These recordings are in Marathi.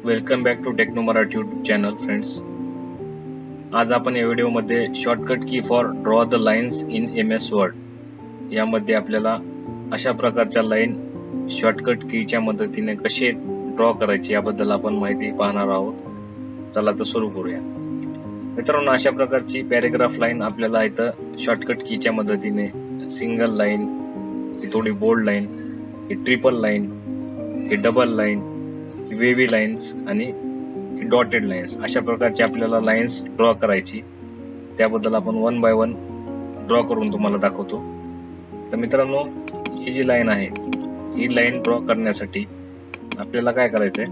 Welcome back to techno Marathi YouTube channel friends. आज आपण या व्हिडिओमध्ये shortcut key for draw the lines in MS Word यामध्ये आपल्याला अशा प्रकारच्या लाईन शॉर्टकट कीच्या मदतीने कसे ड्रॉ करायचे याबद्दल आपण माहिती पाहणार आहोत. चला तर सुरू करूया. मित्रांनो, अशा प्रकारची पॅराग्राफ लाईन आपल्याला इथं शॉर्टकट कीच्या मदतीने सिंगल लाईन, ही थोडी बोल्ड लाईन, ही ट्रिपल लाईन, ही डबल लाईन, वेव्ही लाईन्स आणि डॉटेड लाईन्स अशा प्रकारची आपल्याला लाईन्स ड्रॉ करायची. त्याबद्दल आपण वन बाय वन ड्रॉ करून तुम्हाला दाखवतो. तर मित्रांनो, ही जी लाईन आहे ही लाईन ड्रॉ करण्यासाठी आपल्याला काय करायचंय,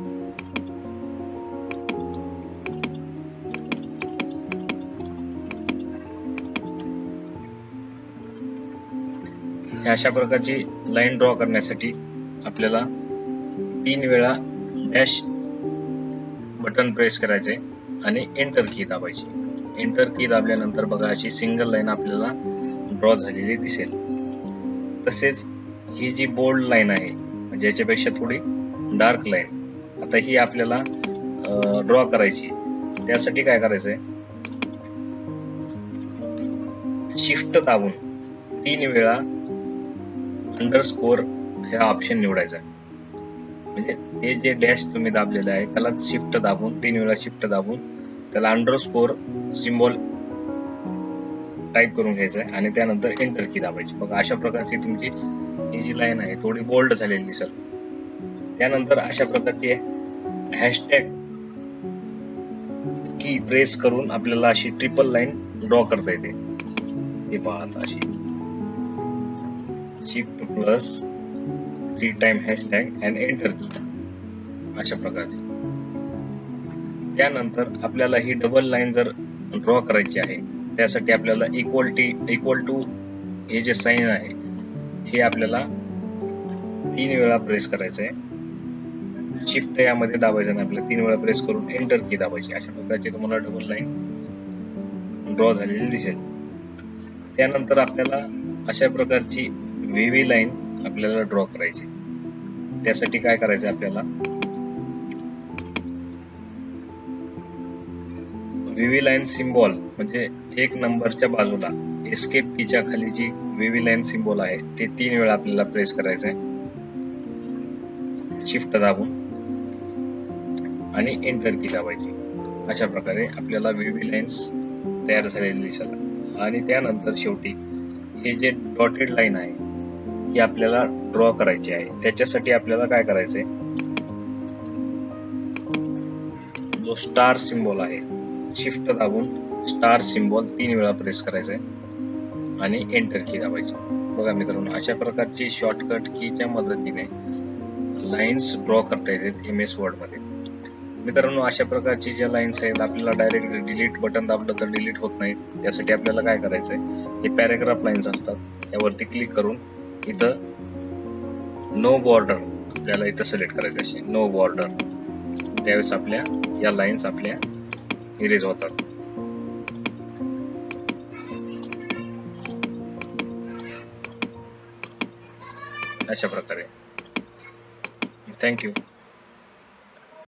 अशा प्रकारची लाईन ड्रॉ करण्यासाठी आपल्याला 3 वेळा डॅश बटन प्रेस करायचे आणि एंटर की दाबायची. एंटर की दाबल्यानंतर बघा अशी सिंगल लाईन आपल्याला ड्रॉ झालेली दिसेल. तसेच ही जी बोल्ड लाईन आहे म्हणजे याच्यापेक्षा थोडी डार्क लाईन, आता ही आपल्याला ड्रॉ करायची. त्यासाठी काय करायचंय, शिफ्ट दाबून 3 वेळा अंडरस्कोर हा ऑप्शन निवडायचा. म्हणजे ते जे डॅश तुम्ही दाबलेलं आहे त्याला शिफ्ट दाबून 3 वेळा शिफ्ट दाबून त्याला अंडरस्कोर सिम्बॉल टाईप करून घ्यायचं आहे आणि त्यानंतर एंटर की दाबायची. बघा अशा प्रकारची तुमची ही जी लाईन आहे थोडी बोल्ड झालेली दिसेल. त्यानंतर अशा प्रकारची हॅशटॅग की प्रेस करून आपल्याला अशी ट्रिपल लाईन ड्रॉ करता येते. हे पहा आता अशी shift plus 3 time hashtag and enter की अशा प्रकारची. त्यानंतर आपल्याला ही डबल लाईन जर ड्रॉ करायची आहे त्यासाठी आपल्याला इक्वल टू हे जे साइन आहे हे आपल्याला 3 वेळा प्रेस करायचं आहे. शिफ्ट यामध्ये दाबायचं नाही, आपल्याला 3 वेळा प्रेस करून एंटर की दाबायची. अशा प्रकारची तुम्हाला डबल लाईन ड्रॉ झालेली दिसेल. त्यानंतर आपल्याला अशा प्रकारची वेव्ही लाईन आपल्याला ड्रॉ करायची. त्यासाठी काय करायचं, आपल्याला वेव्ही लाईन सिम्बॉल म्हणजे 1 नंबरच्या बाजूला एस्केप कीच्या खाली जी वेव्ही लाईन सिम्बॉल आहे ते 3 वेळा आपल्याला प्रेस करायचं आहे शिफ्ट दाबून आणि एंटर की दाबायची. अशा प्रकारे आपल्याला वेव्ही लाईन्स तयार झालेली दिसेल. आणि त्यानंतर शेवटी हे जे डॉटेड लाईन आहे ही आपल्याला ड्रॉ करायची आहे. त्याच्यासाठी आपल्याला काय करायचंय, जो स्टार सिम्बॉल आहे शिफ्ट दाबून स्टार सिम्बॉल 3 वेळा प्रेस करायचंय आणि एंटर की दाबायची. बघा मित्रांनो, अशा प्रकारची शॉर्टकट कीच्या मदतीने लाईन्स ड्रॉ करता येतात MS वर्ड मध्ये. मित्रांनो, अशा प्रकारची ज्या लाईन्स आहेत आपल्याला डायरेक्ट डिलीट बटन दाबलं तर डिलीट होत नाहीत. त्यासाठी आपल्याला काय करायचंय, हे पॅराग्राफ लाईन्स असतात त्यावरती क्लिक करून इथं नो बॉर्डर आपल्याला इथं सिलेक्ट करायचं असे नो बॉर्डर. त्यावेळेस आपल्या या लाईन्स आपल्या इरेज होतात. अशा प्रकारे. थँक्यू.